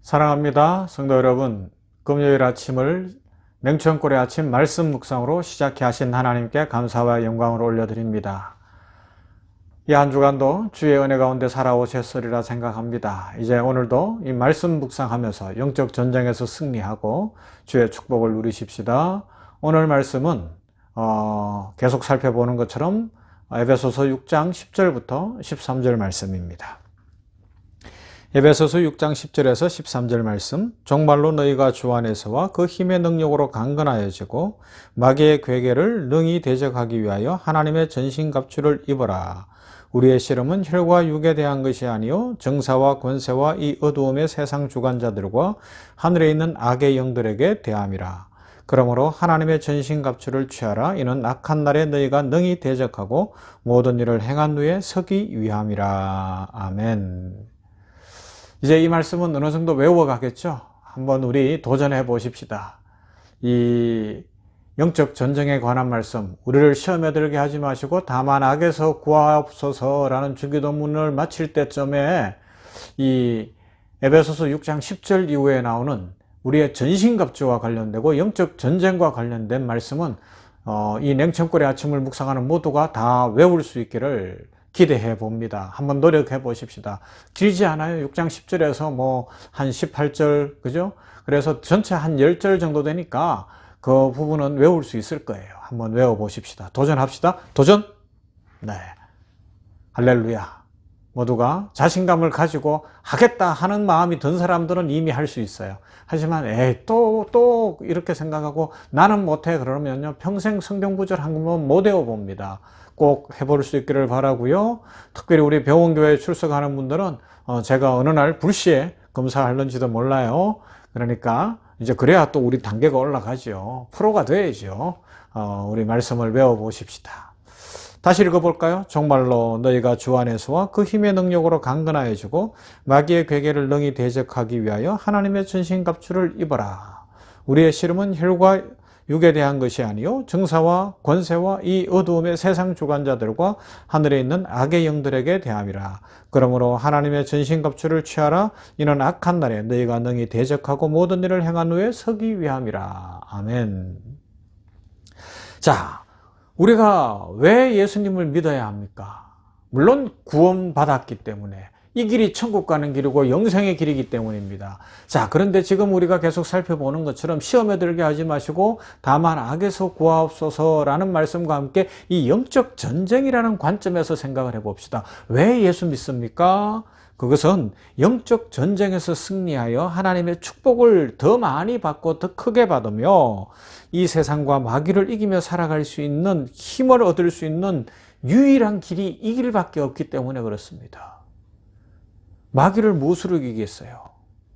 사랑합니다. 성도 여러분, 금요일 아침을 냉천골의 아침 말씀 묵상으로 시작해 하신 하나님께 감사와 영광을 올려드립니다. 이 한 주간도 주의 은혜 가운데 살아오셨으리라 생각합니다. 이제 오늘도 이 말씀 묵상하면서 영적 전쟁에서 승리하고 주의 축복을 누리십시다. 오늘 말씀은 계속 살펴보는 것처럼 에베소서 6장 10절부터 13절 말씀입니다. 에베소서 6장 10절에서 13절 말씀. 정말로 너희가 주 안에서와 그 힘의 능력으로 강건하여지고 마귀의 괴계를 능히 대적하기 위하여 하나님의 전신갑주를 입어라. 우리의 씨름은 혈과 육에 대한 것이 아니요 정사와 권세와 이 어두움의 세상 주관자들과 하늘에 있는 악의 영들에게 대함이라. 그러므로 하나님의 전신갑주를 취하라. 이는 악한 날에 너희가 능히 대적하고 모든 일을 행한 후에 서기 위함이라. 아멘. 이제 이 말씀은 어느 정도 외워가겠죠? 한번 우리 도전해 보십시다. 이 영적 전쟁에 관한 말씀, 우리를 시험에 들게 하지 마시고 다만 악에서 구하옵소서라는 주기도문을 마칠 때쯤에 이 에베소서 6장 10절 이후에 나오는 우리의 전신갑주와 관련되고 영적 전쟁과 관련된 말씀은 이 냉천골의 아침을 묵상하는 모두가 다 외울 수 있기를 기대해 봅니다. 한번 노력해 보십시다. 길지 않아요. 6장 10절에서 뭐 한 18절, 그죠? 그래서 전체 한 10절 정도 되니까 그 부분은 외울 수 있을 거예요. 한번 외워 보십시다. 도전합시다. 도전! 네. 할렐루야. 모두가 자신감을 가지고 하겠다 하는 마음이 든 사람들은 이미 할 수 있어요. 하지만 또 이렇게 생각하고 나는 못해 그러면요 평생 성경 구절 한 권만 못 외워봅니다. 꼭 해볼 수 있기를 바라고요. 특별히 우리 병원교회에 출석하는 분들은 제가 어느 날 불시에 검사할는지도 몰라요. 그러니까 이제 그래야 또 우리 단계가 올라가죠. 프로가 돼야죠. 우리 말씀을 외워보십시다. 다시 읽어볼까요? 정말로 너희가 주 안에서와 그 힘의 능력으로 강건하여지고 마귀의 괴계를 능히 대적하기 위하여 하나님의 전신갑주를 입어라. 우리의 씨름은 혈과 육에 대한 것이 아니요 정사와 권세와 이 어두움의 세상 주관자들과 하늘에 있는 악의 영들에게 대함이라. 그러므로 하나님의 전신갑주를 취하라. 이는 악한 날에 너희가 능히 대적하고 모든 일을 행한 후에 서기 위함이라. 아멘. 자, 우리가 왜 예수님을 믿어야 합니까? 물론 구원받았기 때문에 이 길이 천국 가는 길이고 영생의 길이기 때문입니다. 자, 그런데 지금 우리가 계속 살펴보는 것처럼 시험에 들게 하지 마시고 다만 악에서 구하옵소서라는 말씀과 함께 이 영적 전쟁이라는 관점에서 생각을 해봅시다. 왜 예수 믿습니까? 그것은 영적 전쟁에서 승리하여 하나님의 축복을 더 많이 받고 더 크게 받으며 이 세상과 마귀를 이기며 살아갈 수 있는 힘을 얻을 수 있는 유일한 길이 이 길밖에 없기 때문에 그렇습니다. 마귀를 무엇으로 이기겠어요?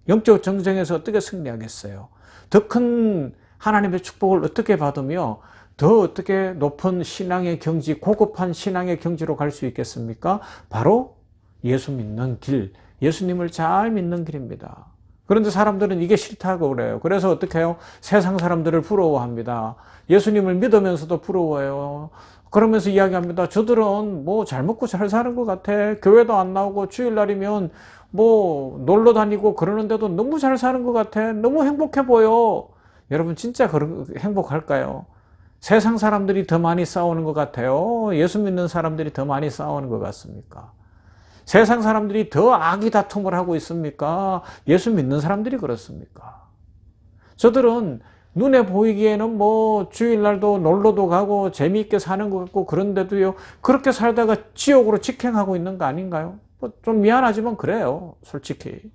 영적 전쟁에서 어떻게 승리하겠어요? 더 큰 하나님의 축복을 어떻게 받으며 더 어떻게 높은 신앙의 경지, 고급한 신앙의 경지로 갈 수 있겠습니까? 바로 예수 믿는 길, 예수님을 잘 믿는 길입니다. 그런데 사람들은 이게 싫다고 그래요. 그래서 어떻게 해요? 세상 사람들을 부러워합니다. 예수님을 믿으면서도 부러워해요. 그러면서 이야기합니다. 저들은 뭐 잘 먹고 잘 사는 것 같아. 교회도 안 나오고 주일날이면 뭐 놀러 다니고 그러는데도 너무 잘 사는 것 같아. 너무 행복해 보여. 여러분 진짜 행복할까요? 세상 사람들이 더 많이 싸우는 것 같아요? 예수 믿는 사람들이 더 많이 싸우는 것 같습니까? 세상 사람들이 더 악의 다툼을 하고 있습니까? 예수 믿는 사람들이 그렇습니까? 저들은 눈에 보이기에는 뭐 주일날도 놀러도 가고 재미있게 사는 것 같고 그런데도요 그렇게 살다가 지옥으로 직행하고 있는 거 아닌가요? 뭐 좀 미안하지만 그래요. 솔직히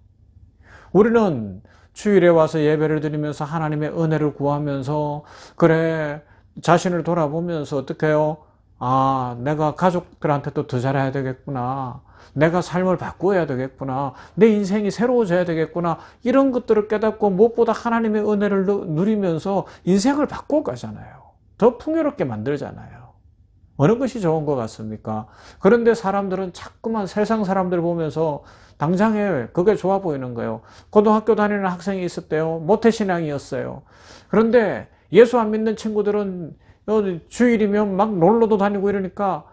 우리는 주일에 와서 예배를 드리면서 하나님의 은혜를 구하면서 그래 자신을 돌아보면서 어떻게 해요? 아, 내가 가족들한테도 더 잘해야 되겠구나. 내가 삶을 바꾸어야 되겠구나. 내 인생이 새로워져야 되겠구나. 이런 것들을 깨닫고 무엇보다 하나님의 은혜를 누리면서 인생을 바꿔가잖아요. 더 풍요롭게 만들잖아요. 어느 것이 좋은 것 같습니까? 그런데 사람들은 자꾸만 세상 사람들 보면서 당장에 그게 좋아 보이는 거예요. 고등학교 다니는 학생이 있었대요. 모태신앙이었어요. 그런데 예수 안 믿는 친구들은 주일이면 막 놀러도 다니고 이러니까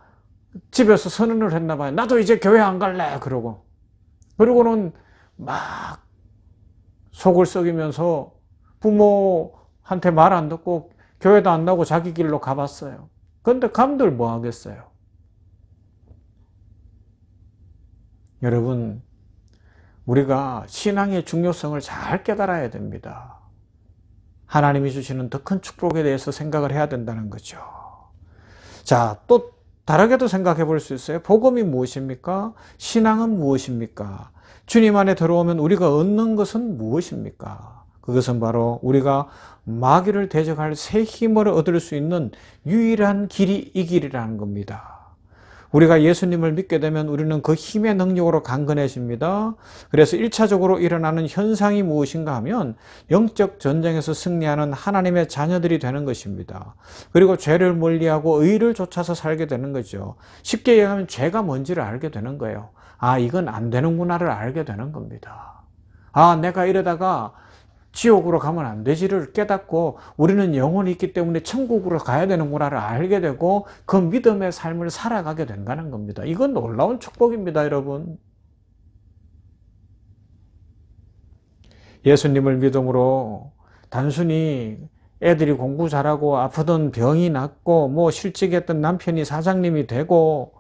집에서 선언을 했나 봐요. 나도 이제 교회 안 갈래. 그러고는 막 속을 썩이면서 부모한테 말 안 듣고 교회도 안 나오고 자기 길로 가봤어요. 그런데 감들 뭐 하겠어요? 여러분, 우리가 신앙의 중요성을 잘 깨달아야 됩니다. 하나님이 주시는 더 큰 축복에 대해서 생각을 해야 된다는 거죠. 자, 또 다르게도 생각해 볼 수 있어요. 복음이 무엇입니까? 신앙은 무엇입니까? 주님 안에 들어오면 우리가 얻는 것은 무엇입니까? 그것은 바로 우리가 마귀를 대적할 새 힘을 얻을 수 있는 유일한 길이 이 길이라는 겁니다. 우리가 예수님을 믿게 되면 우리는 그 힘의 능력으로 강건해집니다. 그래서 1차적으로 일어나는 현상이 무엇인가 하면 영적 전쟁에서 승리하는 하나님의 자녀들이 되는 것입니다. 그리고 죄를 멀리하고 의를 쫓아서 살게 되는 거죠. 쉽게 얘기하면 죄가 뭔지를 알게 되는 거예요. 아, 이건 안 되는구나를 알게 되는 겁니다. 아, 내가 이러다가 지옥으로 가면 안 되지를 깨닫고 우리는 영혼이 있기 때문에 천국으로 가야 되는구나를 알게 되고 그 믿음의 삶을 살아가게 된다는 겁니다. 이건 놀라운 축복입니다, 여러분. 예수님을 믿음으로 단순히 애들이 공부 잘하고 아프던 병이 낫고 뭐 실직했던 남편이 사장님이 되고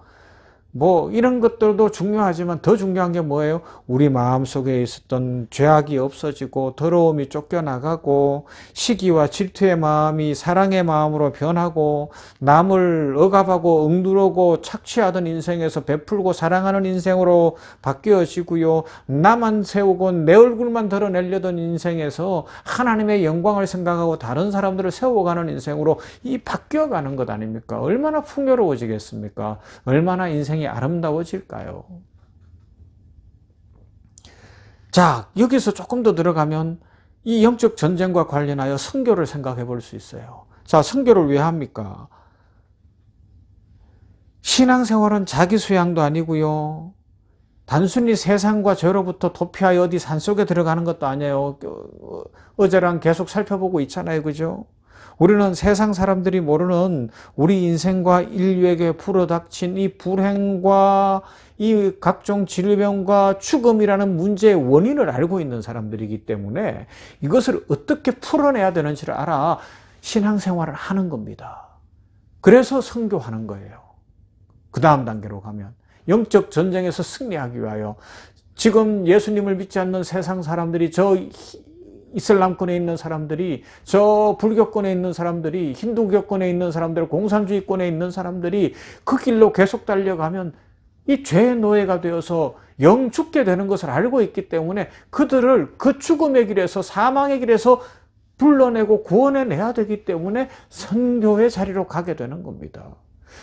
뭐 이런 것들도 중요하지만 더 중요한 게 뭐예요? 우리 마음속에 있었던 죄악이 없어지고 더러움이 쫓겨나가고 시기와 질투의 마음이 사랑의 마음으로 변하고 남을 억압하고 억누르고 착취하던 인생에서 베풀고 사랑하는 인생으로 바뀌어지고요. 나만 세우고 내 얼굴만 드러내려던 인생에서 하나님의 영광을 생각하고 다른 사람들을 세워가는 인생으로 이 바뀌어가는 것 아닙니까? 얼마나 풍요로워지겠습니까? 얼마나 인생이 아름다워질까요? 자, 여기서 조금 더 들어가면 이 영적 전쟁과 관련하여 선교를 생각해 볼 수 있어요. 자, 선교를 왜 합니까? 신앙생활은 자기 수양도 아니고요. 단순히 세상과 죄로부터 도피하여 어디 산속에 들어가는 것도 아니에요. 어제랑 계속 살펴보고 있잖아요. 그죠? 우리는 세상 사람들이 모르는 우리 인생과 인류에게 불어닥친 이 불행과 이 각종 질병과 죽음이라는 문제의 원인을 알고 있는 사람들이기 때문에 이것을 어떻게 풀어내야 되는지를 알아 신앙생활을 하는 겁니다. 그래서 선교하는 거예요. 그 다음 단계로 가면 영적 전쟁에서 승리하기 위하여 지금 예수님을 믿지 않는 세상 사람들이 저 이슬람권에 있는 사람들이 저 불교권에 있는 사람들이 힌두교권에 있는 사람들 공산주의권에 있는 사람들이 그 길로 계속 달려가면 이 죄의 노예가 되어서 영 죽게 되는 것을 알고 있기 때문에 그들을 그 죽음의 길에서 사망의 길에서 불러내고 구원해내야 되기 때문에 선교의 자리로 가게 되는 겁니다.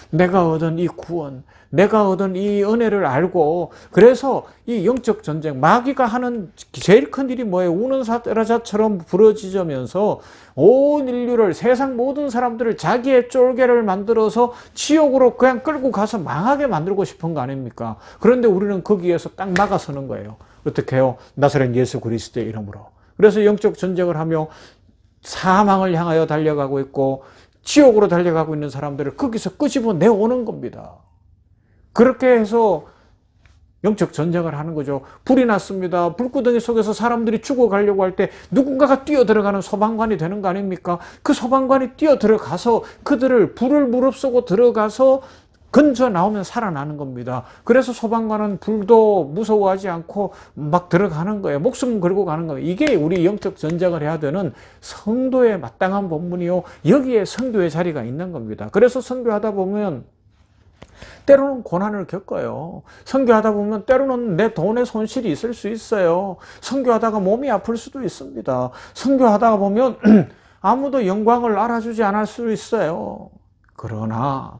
내가 얻은 이 구원, 내가 얻은 이 은혜를 알고 그래서 이 영적 전쟁, 마귀가 하는 제일 큰 일이 뭐예요? 우는 사자처럼 부러지면서 온 인류를 세상 모든 사람들을 자기의 쫄개를 만들어서 지옥으로 그냥 끌고 가서 망하게 만들고 싶은 거 아닙니까? 그런데 우리는 거기에서 딱 막아서는 거예요. 어떻게 해요? 나사렛 예수 그리스도의 이름으로. 그래서 영적 전쟁을 하며 사망을 향하여 달려가고 있고 지옥으로 달려가고 있는 사람들을 거기서 끄집어내오는 겁니다. 그렇게 해서 영적 전쟁을 하는 거죠. 불이 났습니다. 불구덩이 속에서 사람들이 죽어가려고 할 때 누군가가 뛰어들어가는 소방관이 되는 거 아닙니까? 그 소방관이 뛰어들어가서 그들을 불을 무릅쓰고 들어가서 건져 나오면 살아나는 겁니다. 그래서 소방관은 불도 무서워하지 않고 막 들어가는 거예요. 목숨 걸고 가는 거예요. 이게 우리 영적 전쟁을 해야 되는 성도의 마땅한 본분이요. 여기에 선교의 자리가 있는 겁니다. 그래서 선교하다 보면 때로는 고난을 겪어요. 선교하다 보면 때로는 내 돈의 손실이 있을 수 있어요. 선교하다가 몸이 아플 수도 있습니다. 선교하다가 보면 아무도 영광을 알아주지 않을 수 있어요. 그러나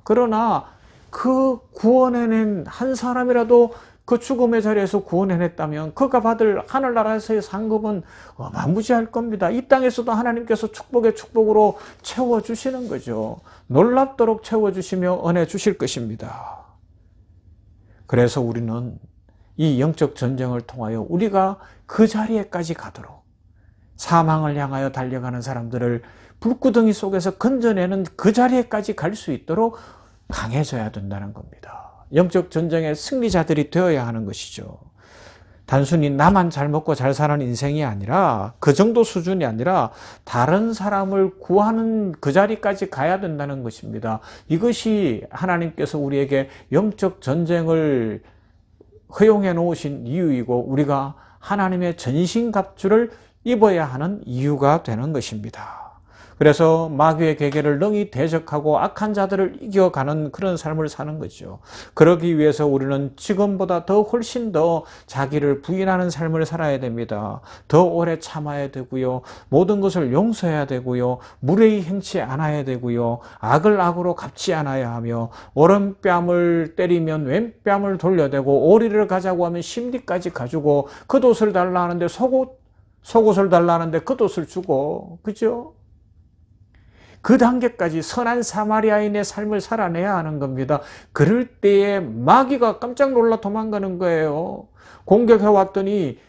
그 구원해낸 한 사람이라도 그 죽음의 자리에서 구원해냈다면 그가 받을 하늘나라에서의 상급은 어마무지할 겁니다. 이 땅에서도 하나님께서 축복의 축복으로 채워주시는 거죠. 놀랍도록 채워주시며 은혜 주실 것입니다. 그래서 우리는 이 영적 전쟁을 통하여 우리가 그 자리에까지 가도록 사망을 향하여 달려가는 사람들을 불구덩이 속에서 건져내는 그 자리에까지 갈 수 있도록 강해져야 된다는 겁니다. 영적 전쟁의 승리자들이 되어야 하는 것이죠. 단순히 나만 잘 먹고 잘 사는 인생이 아니라 그 정도 수준이 아니라 다른 사람을 구하는 그 자리까지 가야 된다는 것입니다. 이것이 하나님께서 우리에게 영적 전쟁을 허용해 놓으신 이유이고 우리가 하나님의 전신갑주를 입어야 하는 이유가 되는 것입니다. 그래서 마귀의 계계를 능히 대적하고 악한 자들을 이겨가는 그런 삶을 사는 거죠. 그러기 위해서 우리는 지금보다 더 훨씬 더 자기를 부인하는 삶을 살아야 됩니다. 더 오래 참아야 되고요. 모든 것을 용서해야 되고요. 무례히 행치 않아야 되고요. 악을 악으로 갚지 않아야 하며 오른뺨을 때리면 왼뺨을 돌려대고 오리를 가자고 하면 심리까지 가지고 겉옷을 달라 하는데 속옷을 달라 하는데 겉옷을 주고, 그죠? 그 단계까지 선한 사마리아인의 삶을 살아내야 하는 겁니다. 그럴 때에 마귀가 깜짝 놀라 도망가는 거예요. 공격해 왔더니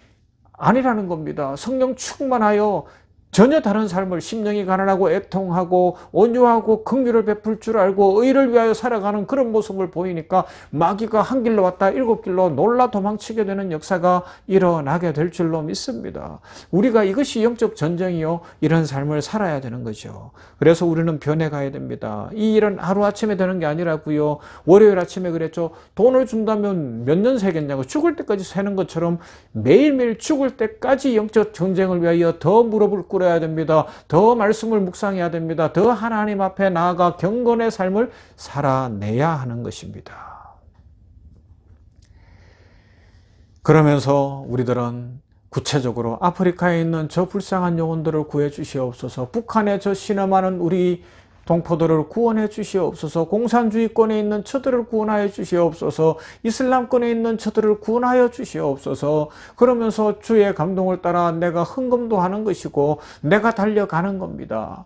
아니라는 겁니다. 성령 충만하여 전혀 다른 삶을 심령이 가난하고 애통하고 온유하고 긍휼을 베풀 줄 알고 의를 위하여 살아가는 그런 모습을 보이니까 마귀가 한 길로 왔다 일곱 길로 놀라 도망치게 되는 역사가 일어나게 될 줄로 믿습니다. 우리가 이것이 영적 전쟁이요, 이런 삶을 살아야 되는 거죠. 그래서 우리는 변해가야 됩니다. 이 일은 하루아침에 되는 게 아니라고요. 월요일 아침에 그랬죠. 돈을 준다면 몇 년 새겠냐고, 죽을 때까지 새는 것처럼 매일매일 죽을 때까지 영적 전쟁을 위하여 더 무릎을 꿇어야 됩니다. 더 말씀을 묵상해야 됩니다. 더 하나님 앞에 나아가 경건의 삶을 살아내야 하는 것입니다. 그러면서 우리들은 구체적으로 아프리카에 있는 저 불쌍한 영혼들을 구해 주시옵소서, 북한의 저 신음하는 우리 동포들을 구원해 주시옵소서, 공산주의권에 있는 저들을 구원하여 주시옵소서, 이슬람권에 있는 저들을 구원하여 주시옵소서. 그러면서 주의 감동을 따라 내가 헌금도 하는 것이고 내가 달려가는 겁니다.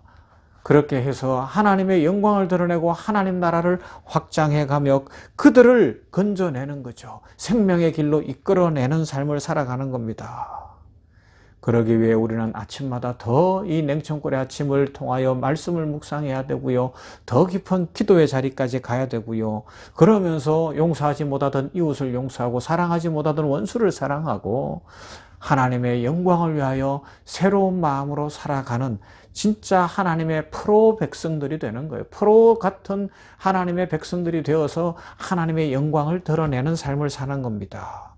그렇게 해서 하나님의 영광을 드러내고 하나님 나라를 확장해가며 그들을 건져내는 거죠. 생명의 길로 이끌어내는 삶을 살아가는 겁니다. 그러기 위해 우리는 아침마다 더 이 냉천골의 아침을 통하여 말씀을 묵상해야 되고요. 더 깊은 기도의 자리까지 가야 되고요. 그러면서 용서하지 못하던 이웃을 용서하고 사랑하지 못하던 원수를 사랑하고 하나님의 영광을 위하여 새로운 마음으로 살아가는 진짜 하나님의 프로 백성들이 되는 거예요. 프로 같은 하나님의 백성들이 되어서 하나님의 영광을 드러내는 삶을 사는 겁니다.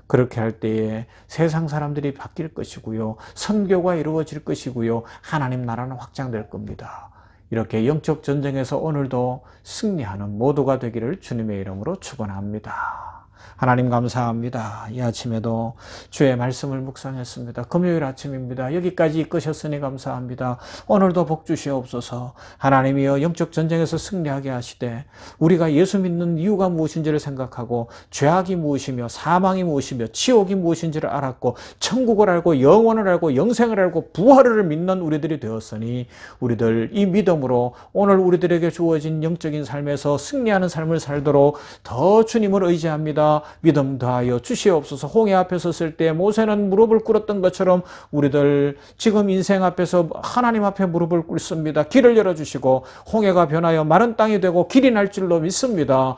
그렇게 할 때에 세상 사람들이 바뀔 것이고요. 선교가 이루어질 것이고요. 하나님 나라는 확장될 겁니다. 이렇게 영적 전쟁에서 오늘도 승리하는 모두가 되기를 주님의 이름으로 축원합니다. 하나님 감사합니다. 이 아침에도 주의 말씀을 묵상했습니다. 금요일 아침입니다. 여기까지 이끄셨으니 감사합니다. 오늘도 복 주시옵소서. 하나님이여 영적 전쟁에서 승리하게 하시되 우리가 예수 믿는 이유가 무엇인지를 생각하고 죄악이 무엇이며 사망이 무엇이며 지옥이 무엇인지를 알았고 천국을 알고 영원을 알고 영생을 알고 부활을 믿는 우리들이 되었으니 우리들 이 믿음으로 오늘 우리들에게 주어진 영적인 삶에서 승리하는 삶을 살도록 더 주님을 의지합니다. 믿음 더하여 주시옵소서. 홍해 앞에 섰을 때 모세는 무릎을 꿇었던 것처럼 우리들 지금 인생 앞에서 하나님 앞에 무릎을 꿇습니다. 길을 열어주시고 홍해가 변하여 마른 땅이 되고 길이 날 줄로 믿습니다.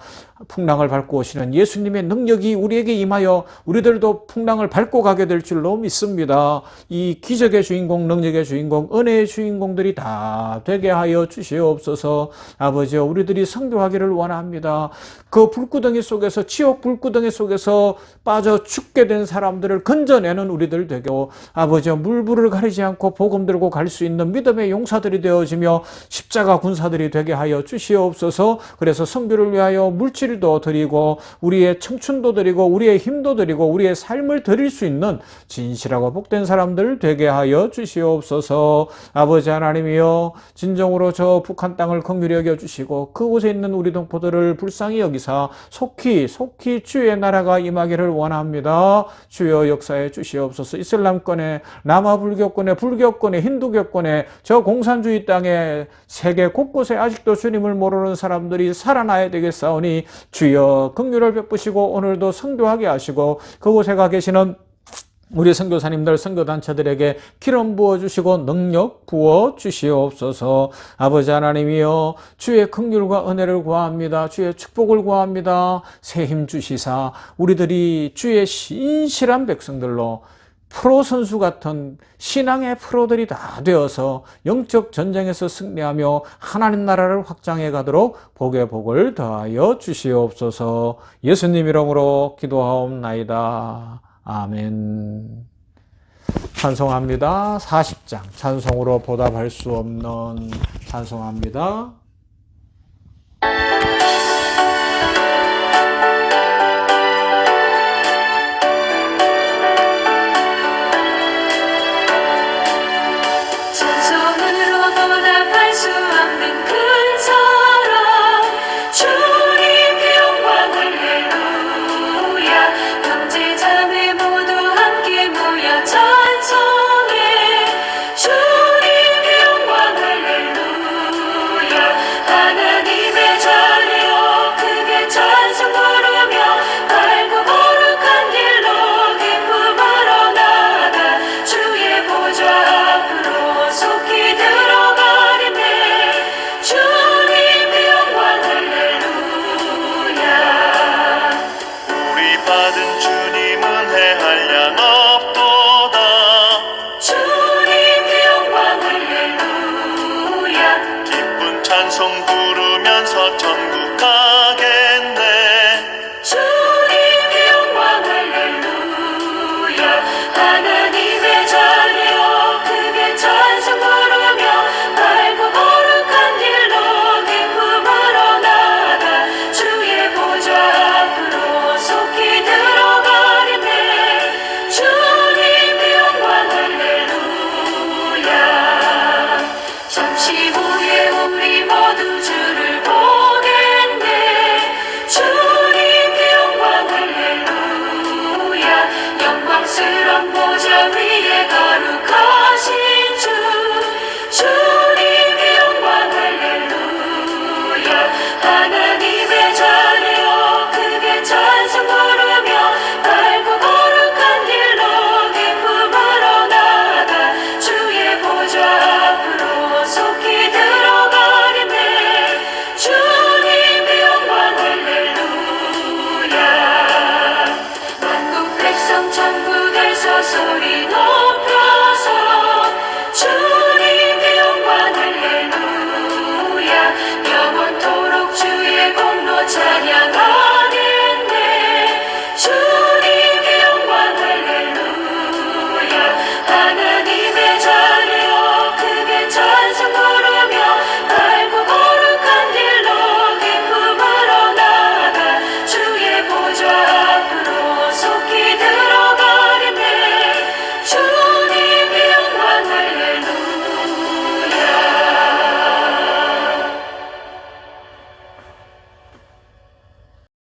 풍랑을 밟고 오시는 예수님의 능력이 우리에게 임하여 우리들도 풍랑을 밟고 가게 될 줄로 믿습니다. 이 기적의 주인공, 능력의 주인공, 은혜의 주인공들이 다 되게 하여 주시옵소서. 아버지여, 우리들이 성교하기를 원합니다. 그 불구덩이 속에서, 지옥 불구덩이 속에서 빠져 죽게 된 사람들을 건져내는 우리들 되고, 아버지여, 물불을 가리지 않고 복음 들고 갈 수 있는 믿음의 용사들이 되어지며 십자가 군사들이 되게 하여 주시옵소서. 그래서 선교를 위하여 물질도 드리고 우리의 청춘도 드리고 우리의 힘도 드리고 우리의 삶을 드릴 수 있는 진실하고 복된 사람들 되게 하여 주시옵소서. 아버지 하나님이여, 진정으로 저 북한 땅을 긍휼히 여겨주시고 그곳에 있는 우리 동포들을 불쌍히 여기사 속히 주의 나라가 임하기를 원합니다. 주여 역사해 주시옵소서. 이슬람권에, 남아불교권에, 불교권에, 힌두교권에, 저 공산주의 땅에 세계 곳곳에 아직도 주님을 모르는 사람들이 살아나야 되겠사오니 주여 긍휼을 베푸시고 오늘도 성교하게 하시고 그곳에 가 계시는 우리 선교사님들, 선교단체들에게 기름 부어주시고 능력 부어주시옵소서. 아버지 하나님이여, 주의 긍휼과 은혜를 구합니다. 주의 축복을 구합니다. 새 힘 주시사 우리들이 주의 신실한 백성들로 프로 선수 같은 신앙의 프로들이 다 되어서 영적 전쟁에서 승리하며 하나님 나라를 확장해 가도록 복의 복을 더하여 주시옵소서. 예수님 이름으로 기도하옵나이다. 아멘. 찬송합니다. 40장 찬송으로 보답할 수 없는 찬송합니다.